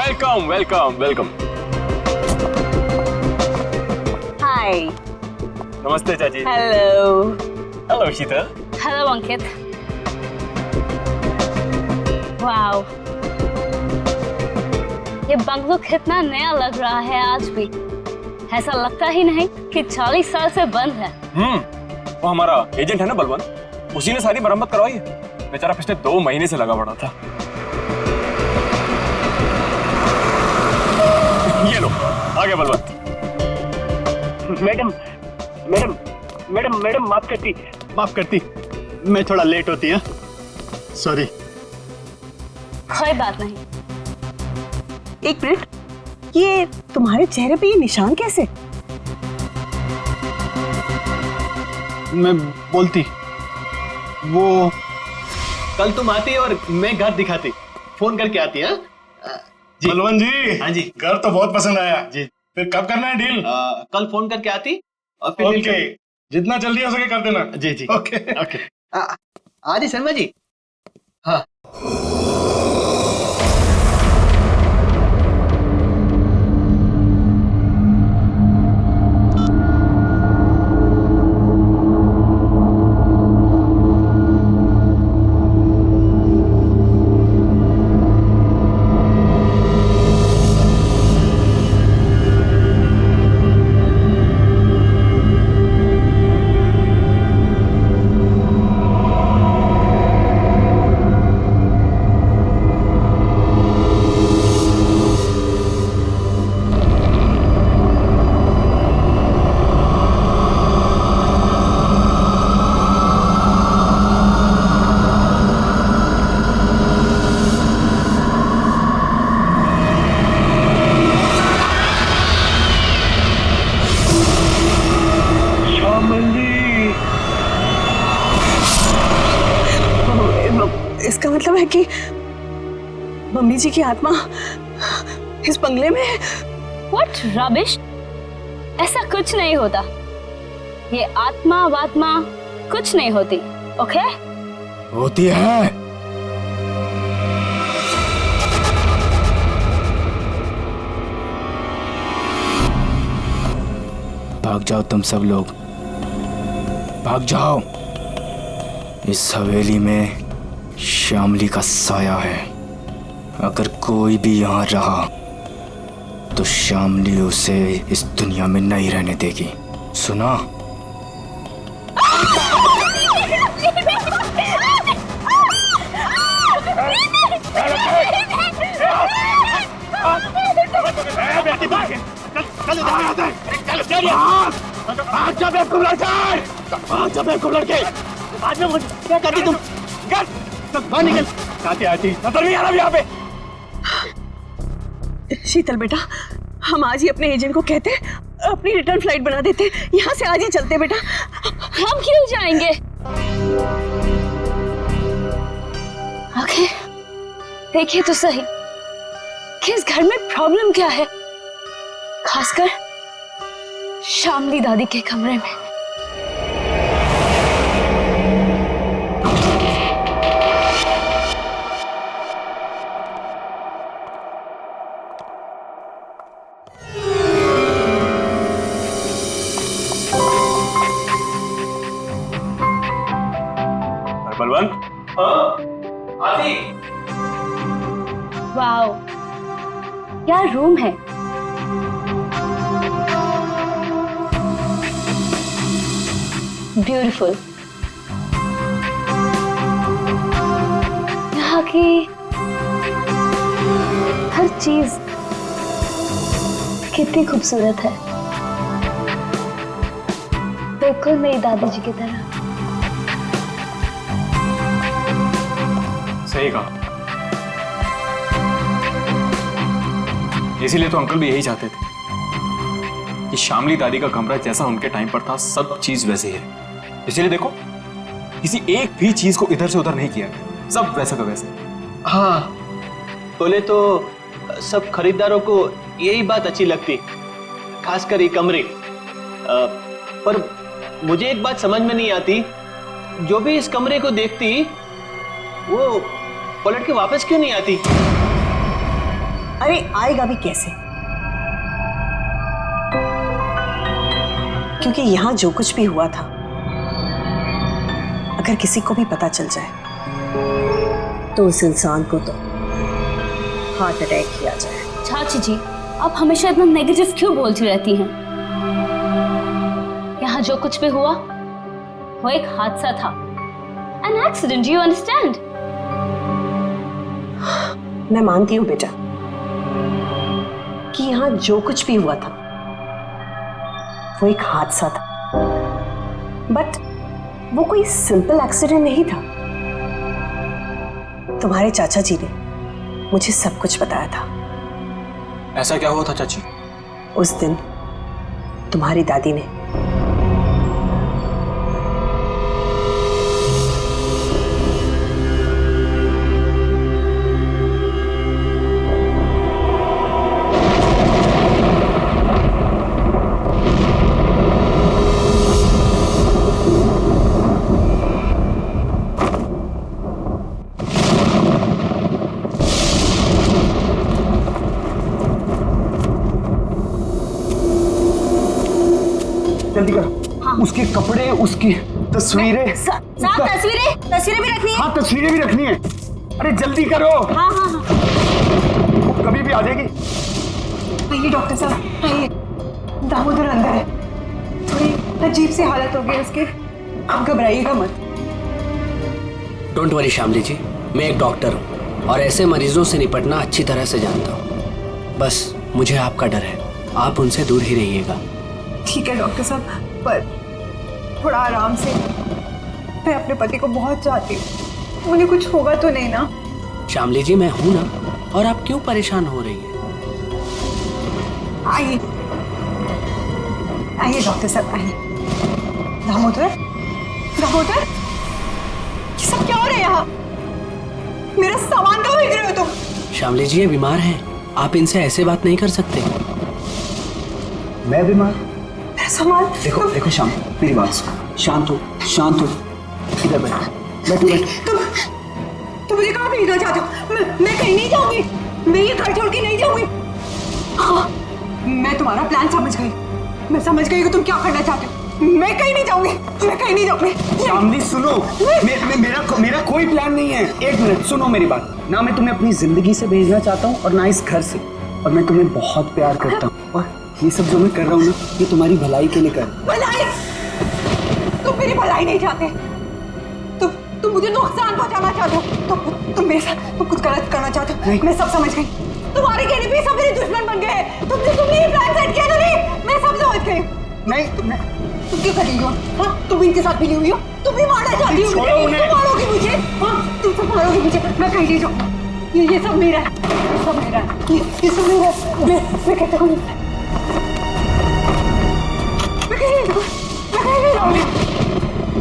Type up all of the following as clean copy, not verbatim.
Welcome welcome welcome. हाय। नमस्ते चाची। Hello. Hello शीतल। Hello अंकित। Wow, ये बंगलो कितना नया लग रहा है आज भी। ऐसा लगता ही नहीं कि 40 साल से बंद है। वो हमारा एजेंट है ना बलवंत, उसी ने सारी मरम्मत करवाई है। बेचारा पिछले 2 महीने से लगा पड़ा था। ये लो आ गया Balwant. Madam madam madam madam माफ करती, मैं थोड़ा लेट होती है, सॉरी। कोई बात नहीं। एक मिनट, ये तुम्हारे चेहरे पे ये निशान कैसे? मैं बोलती, वो कल तुम आती और मैं घर दिखाती, फोन करके आती है। बलवंत जी। हाँ जी। घर तो बहुत पसंद आया जी। फिर कब करना है डील? कल फोन करके आती और फिर ओके, जितना जल्दी हो सके कर देना। जी जी। Okay okay. आदि शर्मा जी। हाँ। इसका मतलब है कि मम्मी जी की आत्मा इस बंगले में है। What rubbish? ऐसा कुछ नहीं होता। ये आत्मा वात्मा कुछ नहीं होती, ओके? होती है। भाग जाओ तुम सब लोग, भाग जाओ। इस हवेली में श्यामली का साया है। अगर कोई भी यहाँ रहा तो श्यामली उसे इस दुनिया में नहीं रहने देगी, सुना? क्या करती तुम? बाहर निकल। आती यहाँ पे। शीतल बेटा, हम आज ही अपने एजेंट को कहते, अपनी रिटर्न फ्लाइट बना देते, यहाँ से आज ही चलते बेटा। हम क्यों जाएंगे? ओके, देखिए तो सही कि इस घर में प्रॉब्लम क्या है, खासकर श्यामली दादी के कमरे में। बलवंत। आती। वाओ, क्या रूम है। ब्यूटीफुल। यहाँ की हर चीज कितनी खूबसूरत है, बिल्कुल मेरी दादी जी की तरह। सही कहा। इसीलिए तो अंकल भी यही चाहते थे कि श्यामली दादी का कमरा जैसा उनके टाइम पर था, सब चीज वैसे ही है। इसीलिए देखो, किसी एक भी चीज को इधर से उधर नहीं किया, सब वैसा का वैसे। हाँ, बोले तो सब खरीदारों को यही बात अच्छी लगती, खासकर ये कमरे। पर मुझे एक बात समझ में नहीं आती, जो भी इस कमरे को देखती वो पलट के वापस क्यों नहीं आती? अरे आएगा भी कैसे? क्योंकि यहां जो कुछ भी हुआ था, अगर किसी को भी पता चल जाए तो उस इंसान को तो हार्ट अटैक किया जाए। चाची जी, आप हमेशा इतना नेगेटिव क्यों बोलती रहती हैं? यहाँ जो कुछ भी हुआ वो एक हादसा था, एन एक्सीडेंट, यू अंडरस्टैंड? मैं मानती हूँ बेटा कि यहाँ जो कुछ भी हुआ था वो एक हादसा था, बट वो कोई सिंपल एक्सीडेंट नहीं था। तुम्हारे चाचा जी ने मुझे सब कुछ बताया था। ऐसा क्या हुआ था चाची? उस दिन तुम्हारी दादी ने जल्दी करो। उसके कपड़े, उसकी तस्वीरें। साहब तस्वीरें भी रखनी है। हाँ, तस्वीरें भी रखनी है। अरे जल्दी करो। हाँ हाँ हाँ। वो कभी भी आ जाएगी। आइए डॉक्टर साहब, आइए। दामोदर अंदर है, थोड़ी अजीब सी हालत हो गई उसकी, घबराइएगा मत। डोंट वरी शामली जी, मैं एक डॉक्टर हूँ और ऐसे मरीजों से निपटना अच्छी तरह से जानता हूँ। बस मुझे आपका डर है, आप उनसे दूर ही रहिएगा। ठीक है डॉक्टर साहब, पर थोड़ा आराम से। मैं अपने पति को बहुत चाहती हूँ, उन्हें कुछ होगा तो नहीं ना? शामली जी, मैं हूं ना, और आप क्यों परेशान हो रही हैं? आइए आइए डॉक्टर साहब, आइए। दामोदर, दामोदर, ये सब क्या हो रहा है यहाँ? मेरा सामान कहाँ भेज रहे हो तुम? शामली जी, ये बीमार हैं, आप इनसे ऐसे बात नहीं कर सकते। मैं बीमार? मेरा सामान? देखो देखो श्याम, मेरी बात सुनो। शांत हो, शांत हो। इधर बैठो, बैठो। तुम मुझे कहाँ भेजना चाहते हो? मैं कहीं नहीं जाऊंगी, मैं ये घर छोड़ के नहीं जाऊंगी। हाँ, मैं तुम्हारा प्लान समझ गई, मैं समझ गई कि तुम क्या करना चाहते हो। मैं कहीं नहीं जाऊंगी, मैं कहीं नहीं जाऊंगी। शामली सुनो, मेरा कोई प्लान नहीं है। एक मिनट सुनो मेरी बात। ना मैं तुम्हें अपनी जिंदगी से भेजना चाहता हूँ और ना इस घर से, और मैं तुम्हें बहुत प्यार करता हूँ, और ये सब जो मैं कर रहा हूँ ना, ये तुम्हारी भलाई के लिए कर रहा हूँ। भलाई? तुम मेरी भलाई नहीं चाहते, तुम मुझे नुकसान पहुंचाना चाहते हो, तुम मेरे साथ तुम कुछ गलत करना चाहते हो। मैं सब समझ गई, तुम्हारे कहने पे सब मेरे दुश्मन बन गए। तुमने ये प्लान सेट किया था नहीं? मैं सब समझ गई। नहीं, तुम क्यों कर रही हो? हाँ, तुम इनके साथ मिली हुई हो, तुम भी मारना चाहती हो मुझे, तुम मारोगी मुझे। हाँ, तुम सब मारोगी मुझे, मैं कहीं नहीं जाऊँ। ये सब मेरा है, ये सब मेरा है, ये सब मेरा है। मैं कहता हूँ, मैं कहीं नहीं जाऊँगी।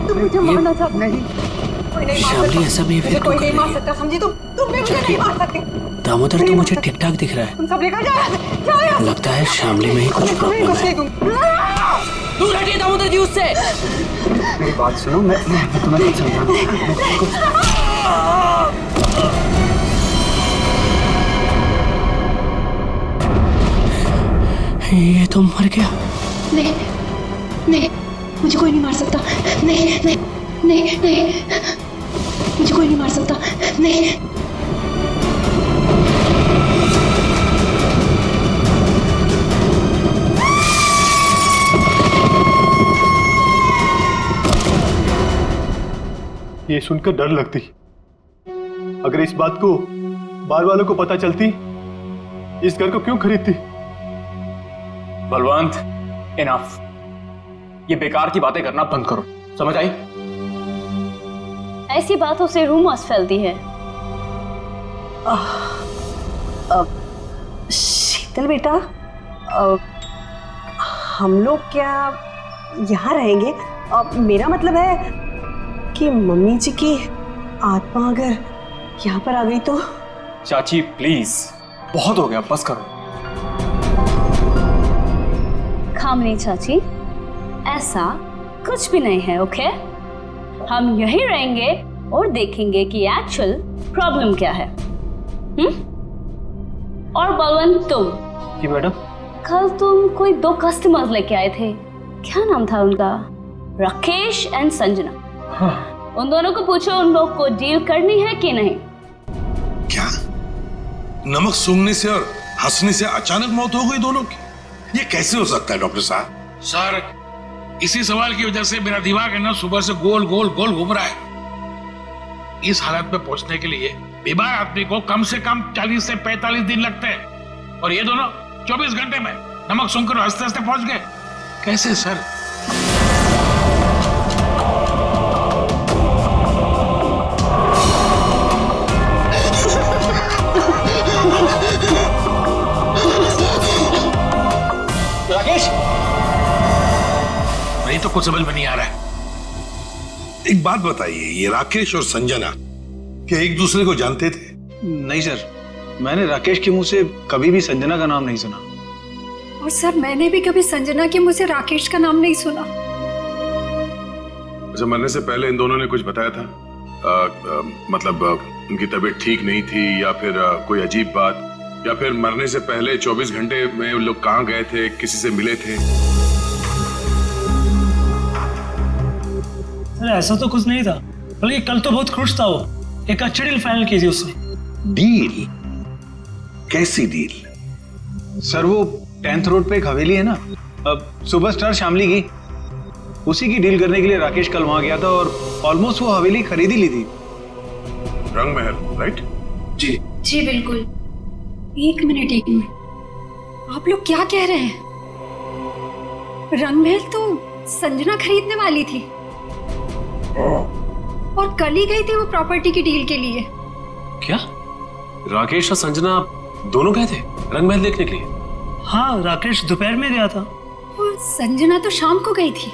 तुम मुझे मारना चाहते हो? नहीं, कोई नहीं मार शामली, ऐसा सकता, बिहेवियर मुझे कोई क्यों नहीं कर मार रही है? सकता, समझी? तुम भी मुझे नहीं मार सकते। दामोदर तो मुझे ठीक ठाक दिख रहा है। तुम सब लेकर जाओ। लगता है शामली में ही कुछ प्रॉब्लम है। दूर हटिए दामोदर जी उससे। मेरी बात सुनो, मैं तुम्हें नहीं समझाऊंगा। ये तो मर गया। नहीं नहीं, मुझे कोई नहीं मार सकता। नहीं नहीं नहीं नहीं, मुझे कोई नहीं मार सकता। नहीं। ये सुनकर डर लगती, अगर इस बात को बार वालों को पता चलती, इस घर को क्यों खरीदती? बलवंत, इनफ। ये बेकार की बातें करना बंद करो, समझ आई? ऐसी बातों से रूमर्स फैलती है। शीतल बेटा, हम लोग क्या यहाँ रहेंगे? मेरा मतलब है कि मम्मी जी की आत्मा अगर यहाँ पर आ गई तो? चाची प्लीज, बहुत हो गया, बस करो। खामनी चाची, ऐसा कुछ भी नहीं है, ओके? हम यहीं रहेंगे और देखेंगे कि एक्चुअल प्रॉब्लम क्या है। और बलवंत तुम, जी मैडम। कल तुम कोई 2 कस्टमर्स लेके आए थे, क्या नाम था उनका? राकेश एंड संजना। हाँ। उन दोनों को पूछो उन लोग को डील करनी है कि नहीं। क्या नमक सूंघने से और हंसने से अचानक मौत हो गई दोनों की? ये कैसे हो सकता है डॉक्टर साहब? सर, इसी सवाल की वजह से मेरा दिमाग है ना सुबह से गोल गोल गोल घूम रहा है। इस हालत में पहुंचने के लिए बीमार आदमी को कम से कम 40 से 45 दिन लगते हैं, और ये दोनों 24 घंटे में नमक सूंघकर हंसते हंसते पहुंच गए। कैसे सर? राकेश, नहीं तो कुछ समझ में नहीं आ रहा है। एक बात बताइए, ये राकेश और संजना क्या एक दूसरे को जानते थे? नहीं सर, मैंने राकेश के मुंह से कभी भी संजना का नाम नहीं सुना। और सर मैंने भी कभी संजना के मुंह से राकेश का नाम नहीं सुना। अच्छा, मरने से पहले इन दोनों ने कुछ बताया था? मतलब उनकी तबीयत ठीक नहीं थी, या फिर कोई अजीब बात, या फिर मरने से पहले 24 घंटे में वो लोग कहाँ गए थे, किसी से मिले थे? सर ऐसा तो कुछ नहीं था, बल्कि कल तो बहुत खुश था वो। एक अच्छी डील फाइनल की थी उसने। डील? कैसी डील? सर वो 10th रोड पे एक हवेली है ना, अब सुपरस्टार शामली की, उसी की डील करने के लिए राकेश कल वहां गया था और ऑलमोस्ट वो हवेली खरीद ही ली थी। रंग महल, राइट? जी जी बिल्कुल। एक मिनट, आप लोग क्या कह रहे हैं? रंगमहल तो संजना खरीदने वाली थी और कल ही गई थी वो प्रॉपर्टी की डील के लिए। क्या राकेश और संजना दोनों गए थे रंगमहल देखने के लिए? हाँ, राकेश दोपहर में गया था और संजना तो शाम को गई थी।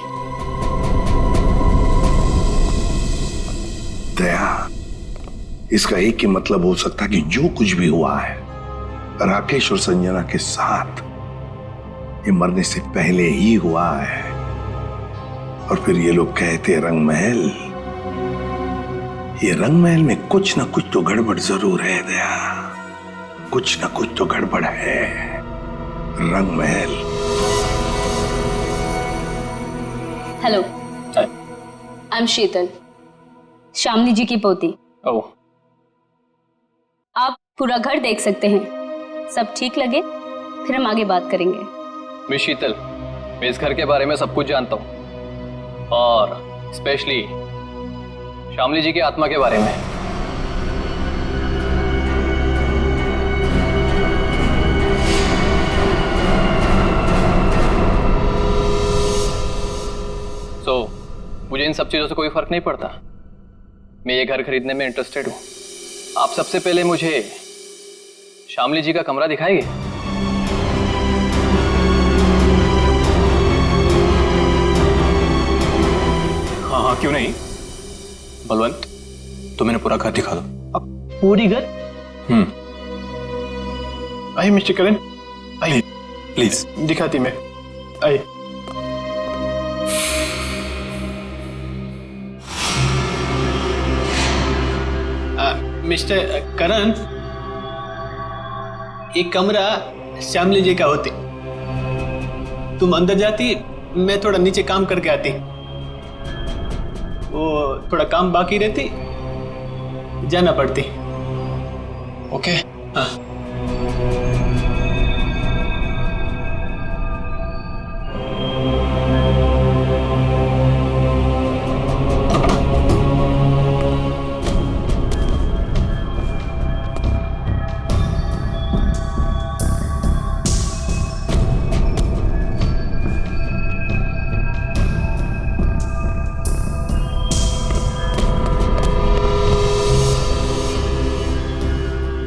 दया, इसका एक ही मतलब हो सकता कि जो कुछ भी हुआ है राकेश और संजना के साथ, ये मरने से पहले ही हुआ है। और फिर ये लोग कहते रंगमहल, ये रंगमहल में कुछ ना कुछ तो गड़बड़ जरूर है दया, कुछ ना कुछ तो गड़बड़ है। रंगमहल। हेलो, आई एम शीतल, शामली जी की पोती। ओह, आप पूरा घर देख सकते हैं, सब ठीक लगे फिर हम आगे बात करेंगे। मिस शीतल, मैं इस घर के बारे में सब कुछ जानता हूँ, और स्पेशली शामली जी की आत्मा के बारे में। मुझे इन सब चीजों से कोई फर्क नहीं पड़ता। मैं ये घर खरीदने में इंटरेस्टेड हूँ। आप सबसे पहले मुझे शामली जी का कमरा दिखाएंगे? हाँ हाँ, क्यों नहीं। बलवंत, तो मैंने पूरा घर दिखा दो। अब पूरी घर? आइए मिस्टर करण, आइए प्लीज। दिखाती मैं, आइए। मिस्टर करण, एक कमरा श्यामली जी का होती, तुम अंदर जाती, मैं थोड़ा नीचे काम करके आती, वो थोड़ा काम बाकी रहती, जाना पड़ती। ओके। हाँ।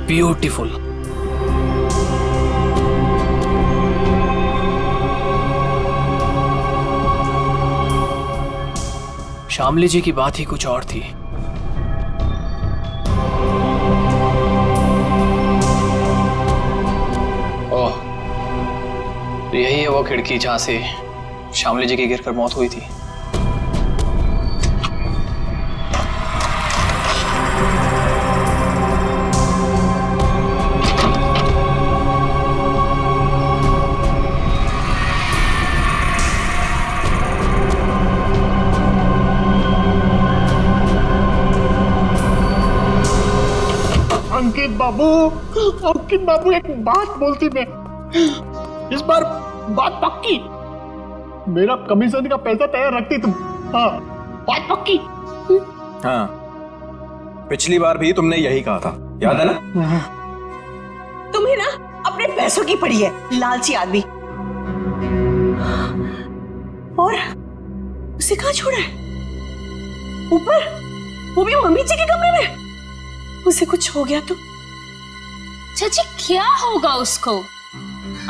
ब्यूटीफुल। शामली जी की बात ही कुछ और थी। ओह, तो यही है वो खिड़की जहां से शामली जी की गिरकर मौत हुई थी। बाबू, अंकित बाबू, एक बात बोलती मैं, इस बार बात पक्की, मेरा कमीशन का पैसा तैयार रखती तुम। हाँ, बात पक्की। हाँ, पिछली बार भी तुमने यही कहा था, याद है ना? तुम्हें ना अपने पैसों की पड़ी है, लालची आदमी। और उसे कहाँ छोड़ा है? ऊपर, वो भी मम्मी जी के कमरे में। उसे कुछ हो गया तो? चाची क्या होगा उसको?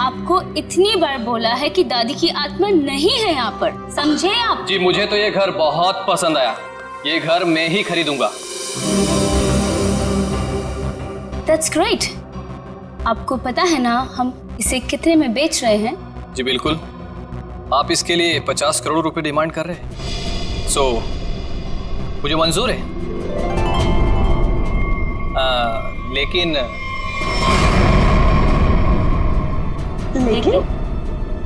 आपको इतनी बार बोला है कि दादी की आत्मा नहीं है यहाँ पर, समझे आप? जी मुझे तो ये घर बहुत पसंद आया, ये घर मैं ही खरीदूंगा। That's great. आपको पता है ना हम इसे कितने में बेच रहे हैं? जी बिल्कुल, आप इसके लिए 50 करोड़ रुपए डिमांड कर रहे हैं, सो मुझे मंजूर है। लेकिन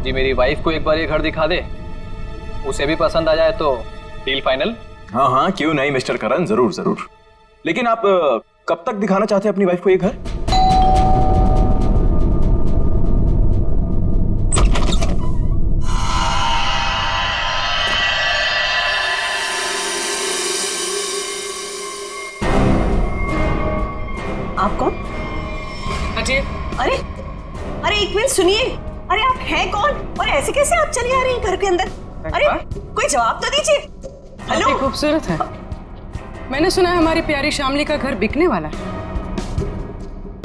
जी मेरी वाइफ को एक बार ये घर दिखा दे, उसे भी पसंद आ जाए तो डील फाइनल। हाँ हाँ, क्यों नहीं मिस्टर करण, जरूर जरूर। लेकिन आप कब तक दिखाना चाहते हैं अपनी वाइफ को ये घर? आप कौन? अजय, अरे अरे एक मिनट सुनिए, अरे आप हैं कौन और ऐसे कैसे आप चली आ रही हैं घर के अंदर? अरे कोई जवाब तो दीजिए। हेलो, काफी खूबसूरत है। मैंने सुना है हमारी प्यारी शामली का घर बिकने वाला है।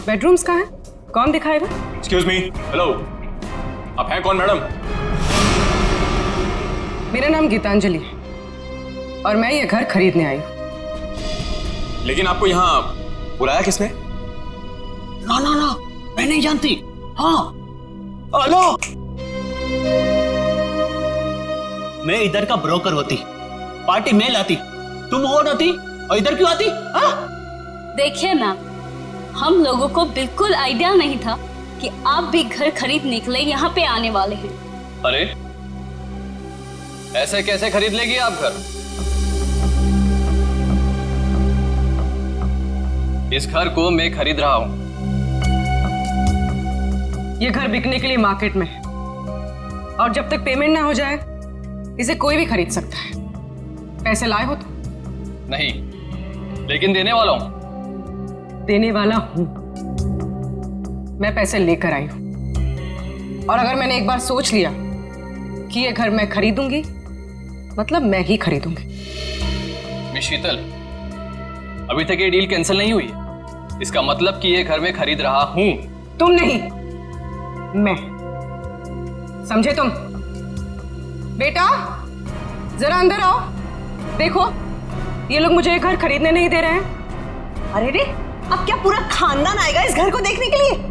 बेडरूम्स कहाँ हैं? कौन दिखाएगा? एक्सक्यूज मी, हेलो, आप हैं कौन मैडम? मेरा नाम गीतांजलि है और मैं ये घर खरीदने आई हूँ। लेकिन आपको यहाँ बुलाया किसने? ना ना ना, मैं नहीं जानती। हाँ, हेलो, मैं इधर का ब्रोकर होती, पार्टी मैं लाती, तुम और आती और इधर क्यों आती? हाँ? देखिए मैम, हम लोगों को बिल्कुल आइडिया नहीं था कि आप भी घर खरीदने के लिए यहाँ पे आने वाले हैं। अरे ऐसे कैसे खरीद लेगी आप घर? इस घर को मैं खरीद रहा हूं। ये घर बिकने के लिए मार्केट में है और जब तक पेमेंट ना हो जाए इसे कोई भी खरीद सकता है। पैसे लाए हो तो? नहीं, लेकिन देने वाला हूं। देने वाला हूं। मैं पैसे लेकर आई हूं और अगर मैंने एक बार सोच लिया कि ये घर मैं खरीदूंगी, मतलब मैं ही खरीदूंगी। मिस शीतल, अभी तक ये डील कैंसिल नहीं हुई, इसका मतलब कि ये घर मैं खरीद रहा हूं। तुम नहीं, मैं। समझे तुम? बेटा जरा अंदर आओ, देखो ये लोग मुझे ये घर खरीदने नहीं दे रहे हैं। अरे रे, अब क्या पूरा खानदान आएगा इस घर को देखने के लिए?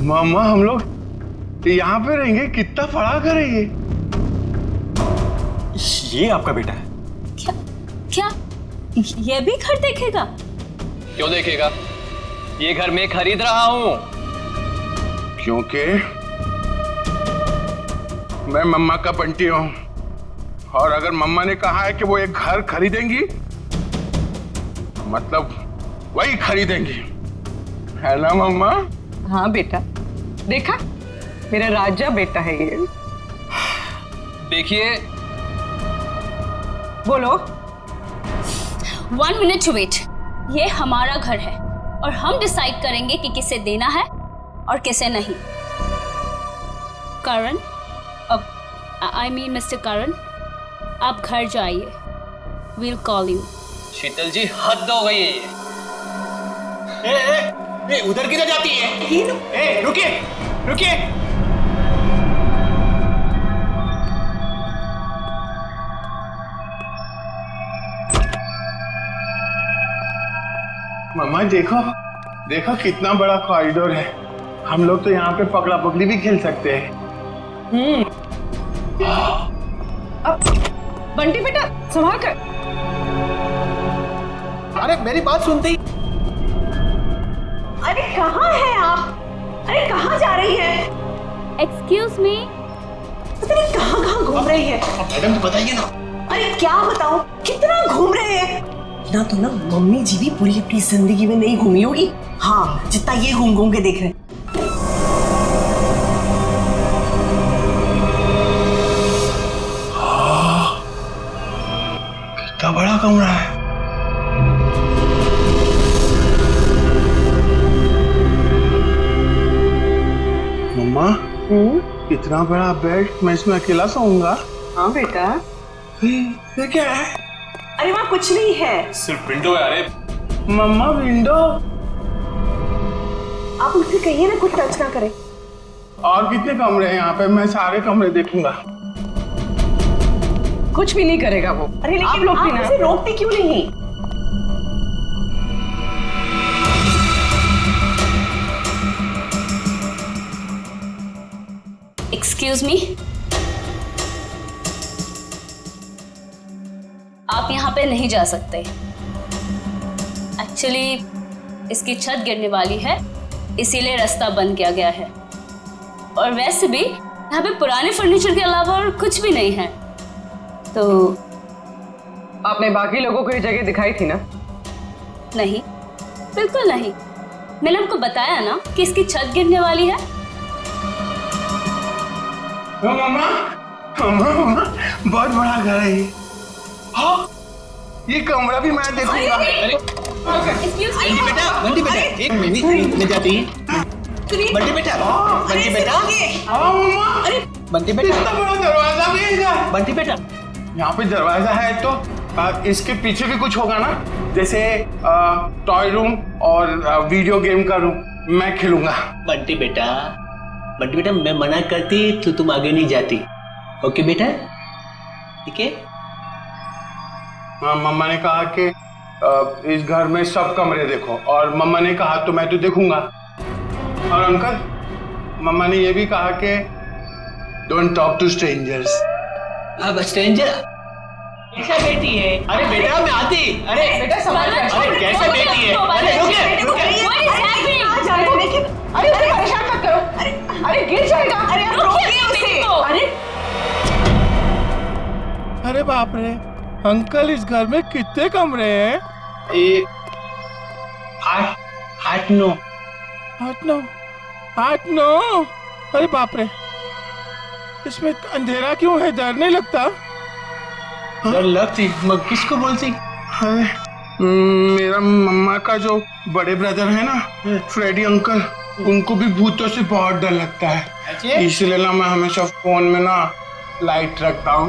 मामा, हम लोग यहाँ पे रहेंगे? कितना बड़ा घर है ये? ये आपका बेटा है? क्या क्या ये भी घर देखेगा? क्यों देखेगा? ये घर मैं खरीद रहा हूं। क्योंकि मैं मम्मा का बंटी हूं और अगर मम्मा ने कहा है कि वो एक घर खरीदेंगी, मतलब वही खरीदेंगी, है ना मम्मा? हाँ बेटा, देखा मेरा राजा बेटा है ये। देखिए, बोलो। 1 मिनट टू वेट। ये हमारा घर है और हम डिसाइड करेंगे कि किसे देना है और किसे नहीं। करण, अब आई मीन मिस्टर करण, आप घर जाइए। We'll call you. Sheetal ji, हद हो गई है ये। उधर किधर जाती है? रुकिए रुकिए। मम्मा देखो, देखो कितना बड़ा कॉरिडोर है, हम लोग तो यहाँ पे पकड़ा पकड़ी भी खेल सकते हैं। अब बंटी बेटा संभाल कर। अरे मेरी बात सुनती। अरे कहाँ हैं आप? अरे कहाँ जा रही है? Excuse me. पता नहीं कहाँ कहाँ घूम रही है। मैडम तो बताइए ना। अरे क्या बताऊं, कितना घूम रहे हैं ना। तो ना मम्मी जी भी पूरी अपनी जिंदगी में नहीं घूमी होगी, हाँ, जितना ये घूम घूम के देख रहे हैं। कितना बड़ा कमरा है। मम्मा, इतना बड़ा बेड, मैं इसमें अकेला सोऊंगा? हाँ बेटा। ये क्या है? अरे वहाँ कुछ नहीं है, सिर्फ विंडो है। अरे मम्मा विंडो। आप उनसे कहिए ना कुछ टच ना करें। और कितने कमरे हैं यहाँ पे? मैं सारे कमरे देखूंगा। कुछ भी नहीं करेगा वो। अरे लेकिन आप लोग भी ना उसे रोकते क्यों नहीं? एक्सक्यूज मी, आप यहाँ पे नहीं जा सकते। एक्चुअली इसकी छत गिरने वाली है, इसीलिए रास्ता बंद किया गया है। और वैसे भी यहाँ पे पुराने फर्नीचर के अलावा और कुछ भी नहीं है। तो आपने बाकी लोगों को ये जगह दिखाई थी ना? नहीं, बिल्कुल नहीं। मैंने आपको बताया ना कि इसकी छत गिरने वाली है। मम्मा, मम्मा, बहुत बड़ा घर है ये। हाँ, ये कमरा भी मैं देखूंगा। बंटी बेटा एक मिनट में जाती है। बंटी बेटा, बंटी बेटा, हाँ मम्मा। अरे बंटी बेटा, इतना बड़ा दरवाजा भी है इधर। बंटी बेटा, यहाँ पे दरवाजा है तो इसके पीछे भी कुछ होगा ना, जैसे टॉय रूम और वीडियो गेम का रूम, मैं खेलूंगा। बंटी बेटा, मैं मना करती तो तुम आगे नहीं जाती। ओके बेटा, ठीक है? हाँ, मम्मा ने कहा कि इस घर में सब कमरे देखो, और मम्मा ने कहा तो मैं तो देखूंगा। और अंकल, मम्मा ने ये भी कहा कि डोंट टॉक टू स्ट्रेंजर्स। अब स्ट्रेंजर कैसा बेटी है? अरे बेटा मैं आती। अरे बेटा संभाल कर। अरे कैसे बेटी है? अरे रुकिए। अरे उसे परेशान मत करो। अरे गिर जाएगा। अरे आप रोकिए उसे। अरे बाप रे अंकल, इस घर में कितने कमरे हैं? 8 9। अरे बाप रे, इसमें अंधेरा क्यों है? डर नहीं लगता? डर लगती? किसको बोलती? मेरा मम्मा का जो बड़े ब्रदर है ना, फ्रेडी अंकल, उनको भी भूतों से बहुत डर लगता है। इसलिए ना मैं हमेशा फोन में ना लाइट रखता हूँ।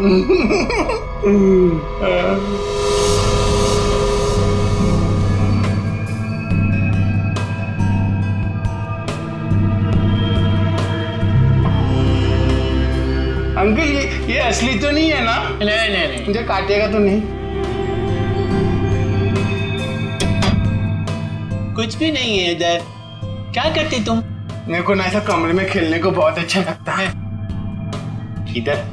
अंकल ये असली तो नहीं है ना? नहीं। मुझे काटेगा तो नहीं? कुछ भी नहीं है इधर। क्या करते तुम? मेरे को ना ऐसा कमरे में खेलने को बहुत अच्छा लगता है। इधर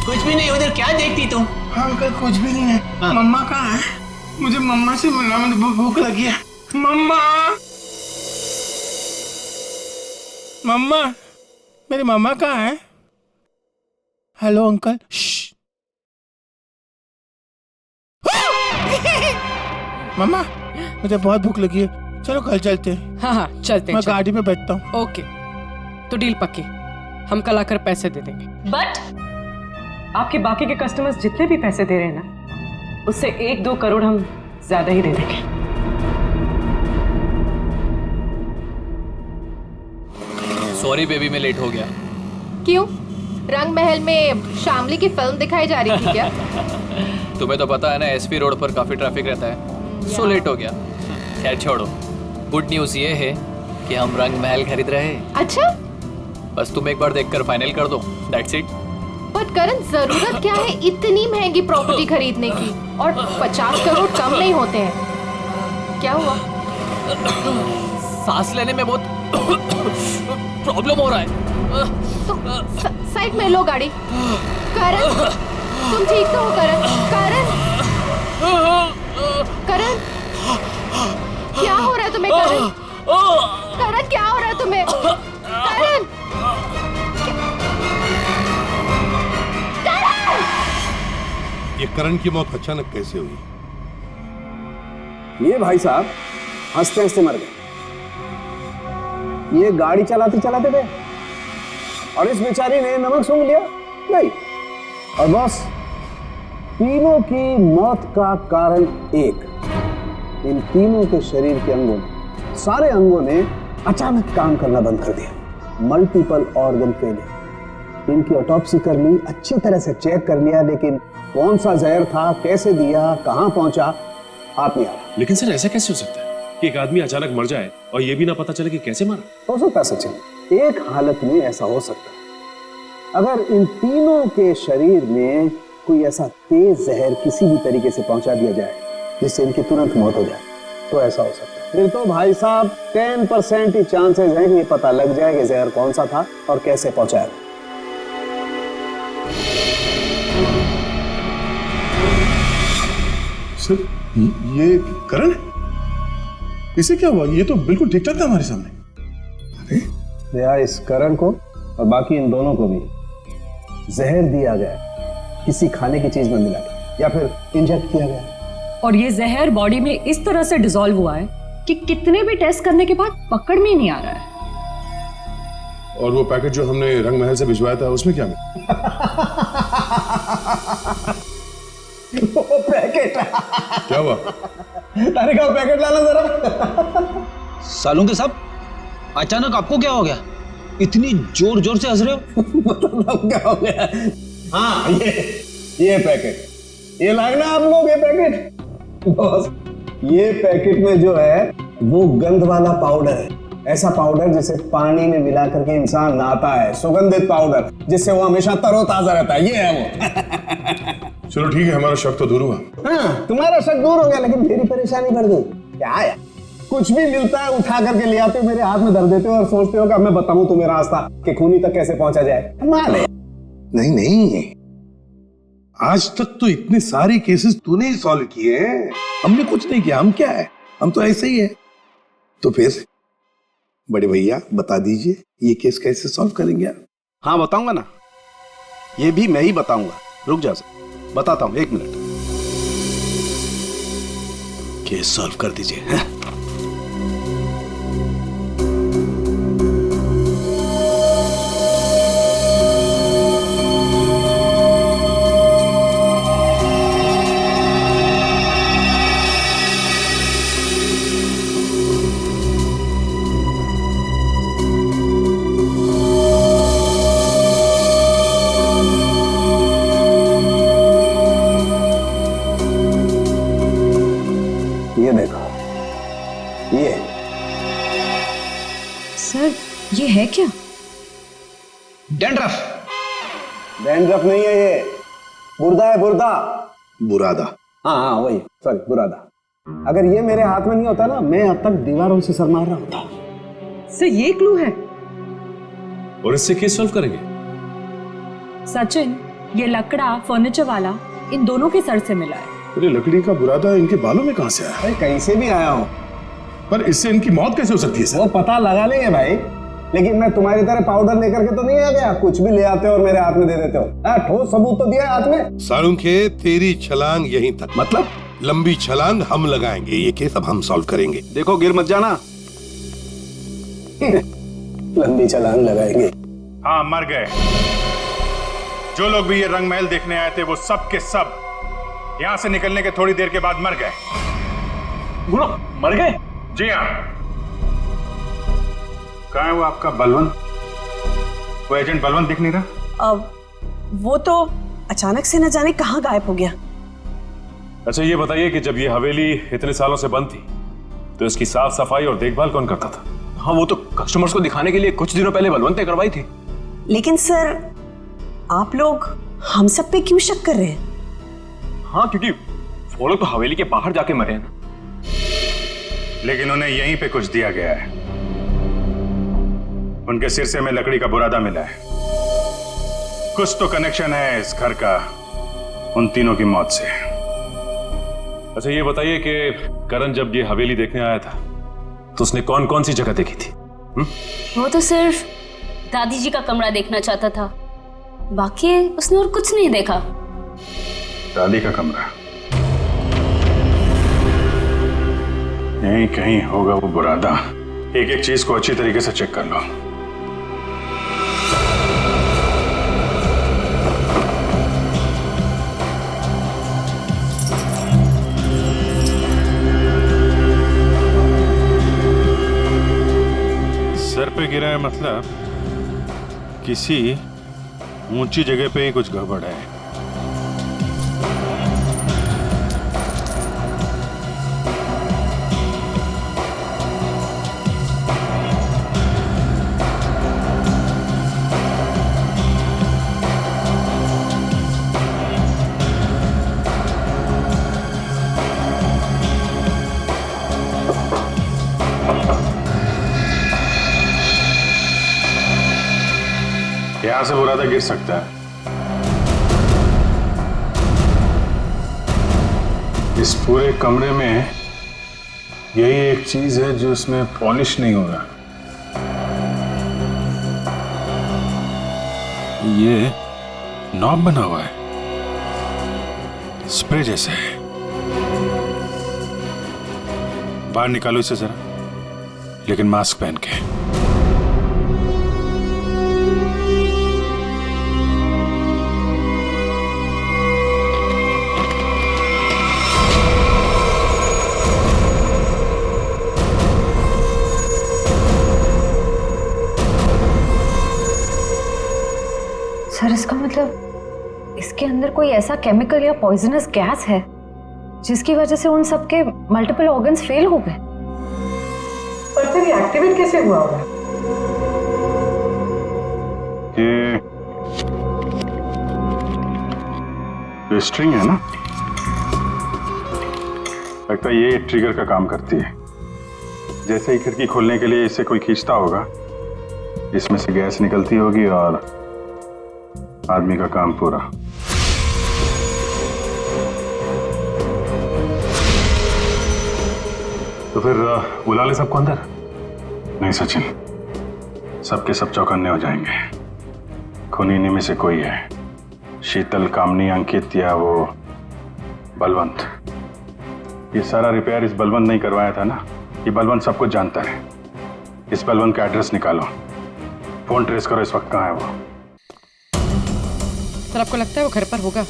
कुछ भी नहीं उधर। क्या देखती तुम? हाँ अंकल, कुछ भी नहीं है। हाँ। मम्मा कहाँ है? मुझे मम्मा से मिलना, मुझे भूख लगी है। मम्मा, मम्मा, मेरी मम्मा कहाँ है? Hello uncle. मम्मा, मुझे बहुत भूख लगी है, चलो घर चलते हैं। हाँ चलते हैं। मैं गाड़ी में बैठता हूँ। ओके, तो डील पक्की। हम कल आकर पैसे दे देंगे। बट आपके बाकी के कस्टमर्स जितने भी पैसे दे रहे हैं ना, उससे 1-2 करोड़ हम ज्यादा ही दे देंगे। सॉरी बेबी, मैं लेट हो गया। क्यों? रंग महल में शामली की फिल्म दिखाई जा रही थी क्या? तुम्हें तो पता है ना, एसपी रोड पर काफी ट्रैफिक रहता है, सो लेट हो गया। खैर छोड़ो, गुड न्यूज ये है कि हम रंग महल खरीद रहे हैं। अच्छा, बस तुम एक बार देखकर फाइनल कर दो, दैट्स इट। बट करण, जरूरत क्या है इतनी महंगी प्रॉपर्टी खरीदने की? और 50 करोड़ कम नहीं होते हैं। क्या हुआ? सांस लेने में बहुत प्रॉब्लम हो रहा है। तो साइड में लो गाड़ी। करण, तुम ठीक तो हो? करण, करण, करण, क्या हो रहा है तुम्हें? करण, करण, क्या हो रहा है तुम्हें? करण, ये करण की मौत अचानक कैसे हुई? ये भाई साहब हंसते हंसते मर गए। ये गाड़ी चलाते चलाते गए और इस बेचारी ने नमक सूंघ लिया, नहीं। और बस तीनों की मौत का कारण एक, इन तीनों के शरीर के अंगों ने, सारे अंगों ने अचानक काम करना बंद कर दिया। Multiple organ failure. इनकी ऑटोप्सी कर ली, अच्छी तरह से चेक कर लिया, लेकिन कौन सा जहर था, कैसे दिया, कहां पहुंचा, हाथ नहीं आ रहा। लेकिन सर ऐसा कैसे हो सकता है कि एक आदमी अचानक मर जाए और ये भी ना पता चले कि कैसे मरा? हो सकता है सचिन, एक हालत में ऐसा हो सकता है, अगर इन तीनों के शरीर में कोई ऐसा तेज जहर किसी भी तरीके से पहुंचा दिया जाए जिससे इनकी तुरंत मौत हो जाए, तो ऐसा हो सकता है। फिर तो भाई साहब 10% ही चांसेस हैं कि ये पता लग जाए कि जहर कौन सा था और कैसे पहुंचाया। सर, ये करण है? इसे क्या हुआ? ये तो बिल्कुल ठीक ठाक था हमारे सामने। दया, इस करण को और बाकी इन दोनों को भी जहर दिया गया, किसी खाने की चीज में मिला के, या फिर इंजेक्ट किया गया। और ये जहर बॉडी में इस तरह से डिसॉल्व हुआ है कि कितने भी टेस्ट करने के बाद पकड़ में ही नहीं आ रहा है। और वो पैकेट जो हमने रंग महल से भिजवाया था, उसमें क्या मिला? वो पैकेट क्या हुआ? तारे का पैकेट लाना जरा। सालों के साहब, अचानक आपको क्या हो गया? इतनी जोर जोर से हंस रहे हो। मतलब क्या हो गया? हाँ, ये पैकेट, ये लाए ना आप लोग, ये पैकेट। बॉस, ये पैकेट में जो है वो गंध वाला पाउडर है, ऐसा पाउडर जिसे पानी में मिला करके इंसान नहाता है, सुगंधित पाउडर जिससे वो हमेशा तरोताजा रहता है, ये है वो। चलो ठीक है, हमारा शक तो दूर हुआ। हाँ, तुम्हारा शक दूर हो गया, लेकिन मेरी परेशानी बढ़ गई। क्या है, कुछ भी मिलता है उठा करके ले आते हो, मेरे हाथ में धर देते हो और सोचते हो कि अब मैं बताऊं तुम्हें रास्ता कि खूनी तक कैसे पहुंचा जाए। माले नहीं नहीं, आज तक तो इतने सारे केसेस तूने ही सॉल्व किए हैं, हमने कुछ नहीं किया। हम क्या है, हम तो ऐसे ही है। तो फिर बड़े भैया बता दीजिए, ये केस कैसे सॉल्व करेंगे आप? हाँ बताऊंगा ना, ये भी मैं ही बताऊंगा। रुक जा, बताता हूं, 1 मिनट। केस सॉल्व कर दीजिए। है? ये देखो, ये सर, ये है क्या? डैंड्रफ। डैंड्रफ नहीं है, ये बुर्दा है, बुर्दा। बुरादा। हाँ हाँ वही, सॉरी, बुरादा। अगर ये मेरे हाथ में नहीं होता ना, मैं अब तक दीवारों से सर मार रहा होता। सर, ये क्लू है। और इससे केस सॉल्व करेंगे? सचिन, ये लकड़ा फर्नीचर वाला इन दोनों के सर से मिला है। अरे लकड़ी का बुरादा इनके बालों में कहां से आया? अरे कहीं से भी आया हो, पर इससे इनकी मौत कैसे हो सकती है सर? वो पता लगा लेंगे भाई, लेकिन मैं तुम्हारी तरह पाउडर लेकर के तो नहीं आ गया, कुछ भी ले आते हो और मेरे हाथ में दे देते हो। ठोस सबूत तो दिया हाथ में। सालुंखे, तेरी छलांग यहीं तक, मतलब लंबी छलांग हम लगाएंगे, ये केस अब हम सॉल्व करेंगे। देखो, गिर मत जाना। लंबी छलांग लगाएंगे। हाँ, मर गए। जो लोग भी ये रंग महल देखने आए थे, वो सब के सब यहां से निकलने के थोड़ी देर के बाद मर गए। गुरु, मर गए? जी हाँ। कहाँ है वो आपका बलवंत? वो एजेंट बलवंत दिख नहीं रहा? वो तो अचानक से न जाने कहाँ गायब हो गया। अच्छा ये बताइए कि जब ये हवेली इतने सालों से बंद थी तो इसकी साफ सफाई और देखभाल कौन करता था? हाँ, वो तो कस्टमर्स को दिखाने के लिए कुछ दिनों पहले बलवंत ने करवाई थी। लेकिन सर, आप लोग हम सब पे क्यों शक कर रहे हैं? हाँ, क्योंकि वो लोग तो हवेली के बाहर जाके मरे हैं ना। लेकिन उन्हें यहीं पे कुछ दिया गया है। उनके सिरसे में लकड़ी का बुरादा मिला है। कुछ तो कनेक्शन है इस घर का उन तीनों की मौत से। अच्छा ये बताइए कि करण जब ये हवेली देखने आया था तो उसने कौन कौन सी जगह देखी थी? वो तो सिर्फ दादी जी का कमरा देखना चाहता था, बाकी उसने और कुछ नहीं देखा। दादी का कमरा यहीं कहीं होगा वो बुरादा। एक एक चीज को अच्छी तरीके से चेक कर लो। सर पे गिरा है मतलब किसी ऊंची जगह पे ही कुछ गड़बड़ है। यहां से बुरादा गिर सकता है। इस पूरे कमरे में यही एक चीज है जो इसमें पॉलिश नहीं हो रहा। ये नॉब बना हुआ है, स्प्रे जैसा है। बाहर निकालो इसे जरा, लेकिन मास्क पहन के। सर, इसका मतलब इसके अंदर कोई ऐसा केमिकल या पॉइजनस गैस है जिसकी वजह से उन सबके मल्टीपल ऑर्गन्स फेल हो गए। पर फिर ये एक्टिवेट कैसे हुआ होगा? ये स्ट्रिंग है ना, लगता है ये ट्रिगर का काम करती है। जैसे ही खिड़की खोलने के लिए इसे कोई खींचता होगा, इसमें से गैस निकलती होगी और आदमी का काम पूरा। तो फिर बुला ले सबको अंदर। नहीं सचिन, सबके सब चौकन्ने हो जाएंगे। खूनी इन्हीं में से कोई है, शीतल, कामनी, अंकित या वो बलवंत। ये सारा रिपेयर इस बलवंत नहीं करवाया था ना। ये बलवंत सब कुछ जानता है। इस बलवंत का एड्रेस निकालो, फोन ट्रेस करो, इस वक्त कहाँ है वो। सर, आपको लगता है वो घर पर होगा?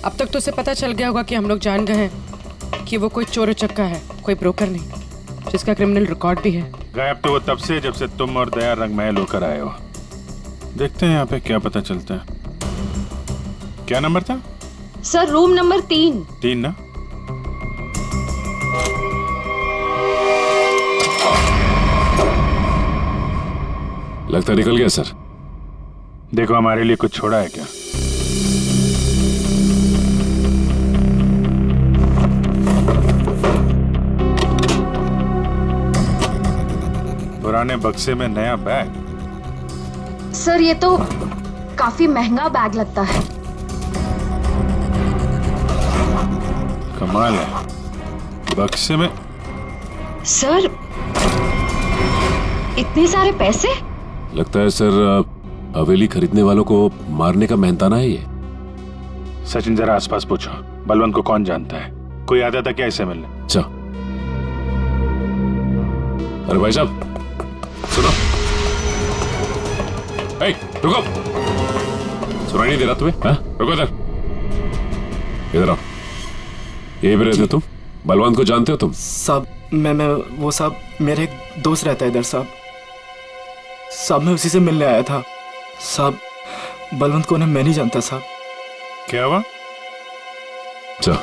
अब तक तो उसे पता चल गया होगा कि हम लोग जान गए हैं कि वो कोई चोर उचक्का है, कोई ब्रोकर नहीं, जिसका क्रिमिनल रिकॉर्ड भी है। गायब तो वो तब से जब से तुम और दया रंग महल होकर आए हो। देखते हैं यहाँ पे क्या पता चलता है। क्या नंबर था? Sir, room number 3। 3 ना? लगता निकल गया सर। देखो हमारे लिए कुछ छोड़ा है क्या? पुराने बक्से में नया बैग? सर, ये तो काफी महंगा बैग लगता है। कमाल है, बक्से में। सर, इतने सारे पैसे? लगता है सर हवेली खरीदने वालों को मारने का मेहनताना है ये। सचिन, जरा आसपास पूछो, बलवंत को कौन जानता है? कोई आता था क्या इसे मिलने? अच्छा, अरे भाई साहब सुनो। ए, रुको, सुनाई नहीं दे रहा तुम्हें? हाँ, रुको इधर आओ। यही पे रहते तुम? बलवंत को जानते हो तुम? साहब, मैं वो साहब, मेरे एक दोस्त रहता है इधर साहब। मैं उसी से मिलने आया था साहब। बलवंत को मैं नहीं जानता साहब। क्या हुआ? चल।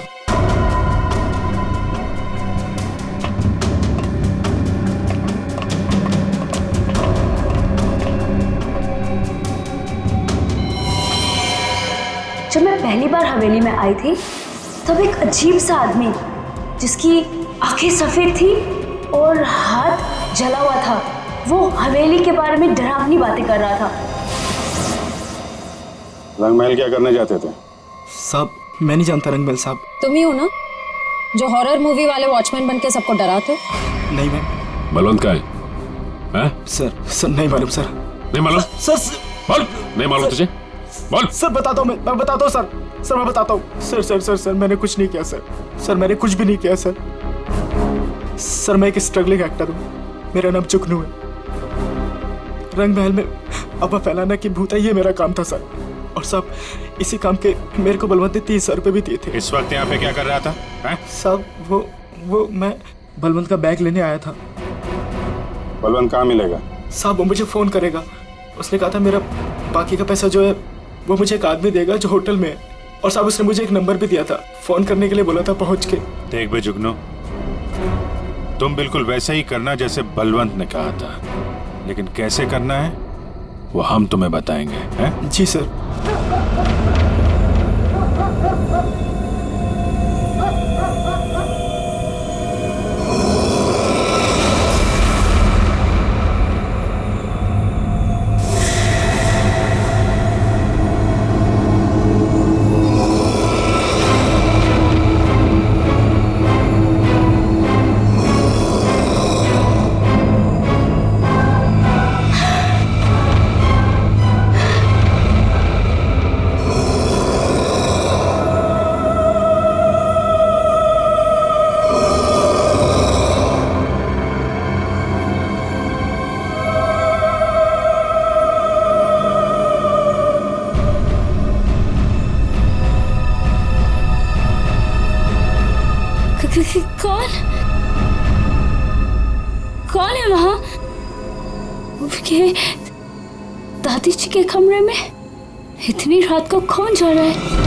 जब मैं पहली बार हवेली में आई थी तब एक अजीब सा आदमी जिसकी आंखें सफेद थी और हाथ जला हुआ था, वो हवेली के बारे में डरावनी बातें कर रहा था। रंगमहल क्या करने जाते थे? साहब मैं नहीं जानता रंगमहल साहब। तुम ही हो ना जो हॉरर मूवी वाले वॉचमैन बन के सबको डराते हो? नहीं मैम। बलवंत का है? सर नहीं मालूम सर। नहीं मालूम? सर बोल। नहीं मालूम तुझे? बोल। सर बताता हूँ मैं बताता हूँ सर मैं बताता हूँ। सर मैंने कुछ नहीं किया सर मैंने कुछ भी नहीं किया सर मैं एक स्ट्रगलिंग एक्टर हूँ, मेरा नाम जुगनू है। रंगमहल में अफवाह फैलाना कि भूत है ये मेरा काम था सर। और साहब इसी काम के मेरे को बलवंत ने 30,000 रुपए भी दिए थे। इस वक्त यहाँ पे क्या कर रहा था? साहब वो मैं बलवंत का बैग लेने आया था। बलवंत कहाँ मिलेगा? साहब वो मुझे फोन करेगा, उसने कहा था मेरा बाकी का पैसा जो है वो मुझे एक आदमी देगा जो होटल में है। और साहब उसने मुझे एक नंबर भी दिया था, फोन करने के लिए बोला था पहुंच के। देख बे जुगनू, तुम बिल्कुल वैसे ही करना जैसे बलवंत ने कहा था, लेकिन कैसे करना है वो हम तुम्हें बताएंगे। हैं? जी सर। कौन है वहां? दादी जी के कमरे में इतनी रात को कौन जा रहा है?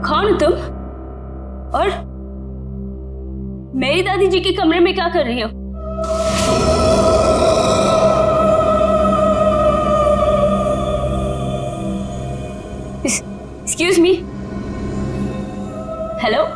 कौन हो तुम? और मेरी दादी जी के कमरे में क्या कर रही हो? Excuse me. हेलो?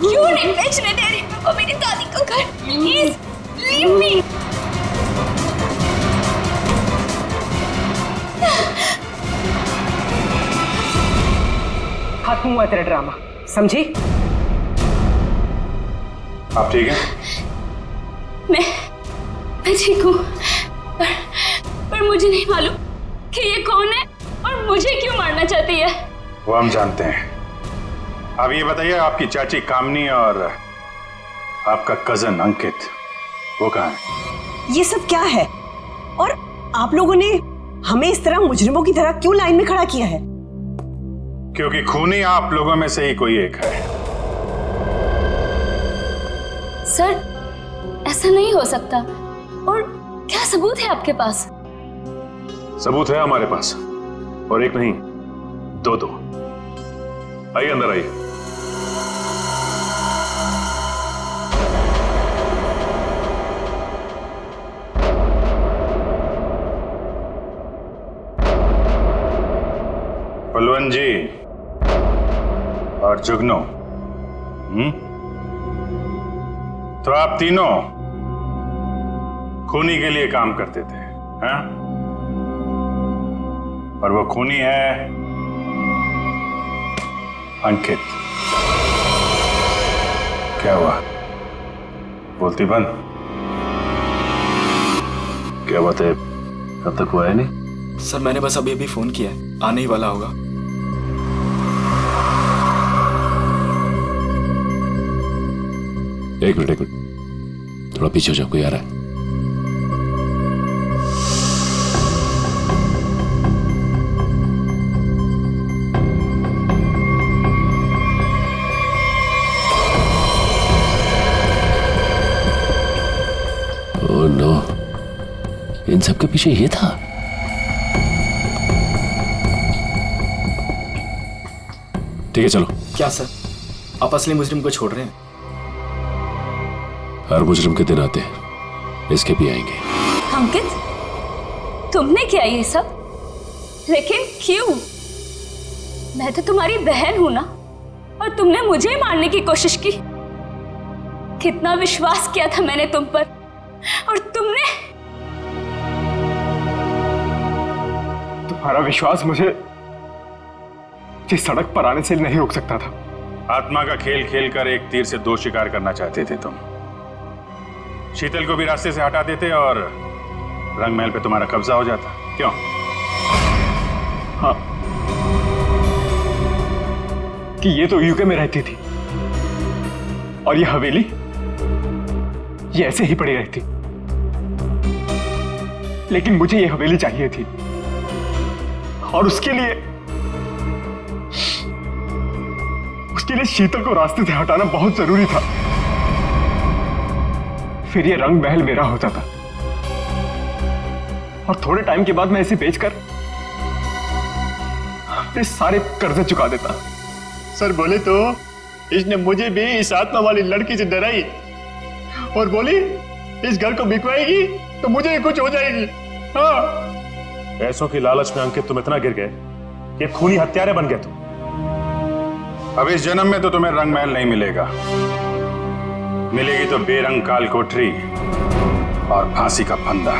क्यों नहीं बेचने दे रही मेरे को मेरी दादी का घर? Please leave me. खत्म हुआ तेरा ड्रामा, समझी? आप ठीक हैं? मैं ठीक हूँ, पर मुझे नहीं मालूम कि ये कौन है और मुझे क्यों मारना चाहती है। वो हम जानते हैं। अब ये बताइए, आपकी चाची कामनी और आपका कजन अंकित वो कहाँ है? ये सब क्या है? और आप लोगों ने हमें इस तरह मुजरिमों की तरह क्यों लाइन में खड़ा किया है? क्योंकि खूनी आप लोगों में से ही कोई एक है। सर ऐसा नहीं हो सकता। और क्या सबूत है आपके पास? सबूत है हमारे पास, और एक नहीं दो। आइए अंदर आइए। बलवंत जी और जुगनू, तो आप तीनों खूनी के लिए काम करते थे, हाँ? और वो खूनी है अंकित। क्या हुआ? बोलती बंद। क्या बात है, अब तक वो आया नहीं? सर मैंने बस अभी फोन किया है, आने ही वाला होगा। एक मिनट, थोड़ा पीछे हो जाओ, कोई आ रहा है। ओह नो, इन सब के पीछे ये था। ठीक है चलो। क्या सर, आप असली मुजरिम को छोड़ रहे हैं? हर मुजरिम के दिन आते हैं, इसके भी आएंगे। अंकित, तुमने किया ये सब? लेकिन क्यों? मैं तो तुम्हारी बहन हूं ना, और तुमने मुझे मारने की कोशिश की। कितना विश्वास किया था मैंने तुम पर, और तुमने। तुम्हारा विश्वास मुझे इस सड़क पर आने से नहीं रोक सकता था। आत्मा का खेल खेल कर एक तीर से दो शिकार करना चाहते थे तुम। शीतल को भी रास्ते से हटा देते और रंग महल पे तुम्हारा कब्जा हो जाता। क्यों? हाँ, कि ये तो यूके में रहती थी और ये हवेली ये ऐसे ही पड़ी रहती। लेकिन मुझे ये हवेली चाहिए थी, और उसके लिए शीतल को रास्ते से हटाना बहुत जरूरी था। फिर ये रंग महल मेरा होता था, और थोड़े टाइम के बाद मैं इसे बेचकर अपने सारे कर्जे चुका देता। सर बोले तो इसने मुझे भी इस आत्मा वाली लड़की से डराई और बोली इस घर को बिकवाएगी तो मुझे ही कुछ हो जाएगी। हाँ, पैसों की लालच में अंकित तुम इतना गिर गए कि खूनी हत्यारे बन गए तुम। अब इस जन्म में तो तुम्हें रंग महल नहीं मिलेगा, मिलेगी तो बेरंग काल कोठरी और फांसी का फंदा।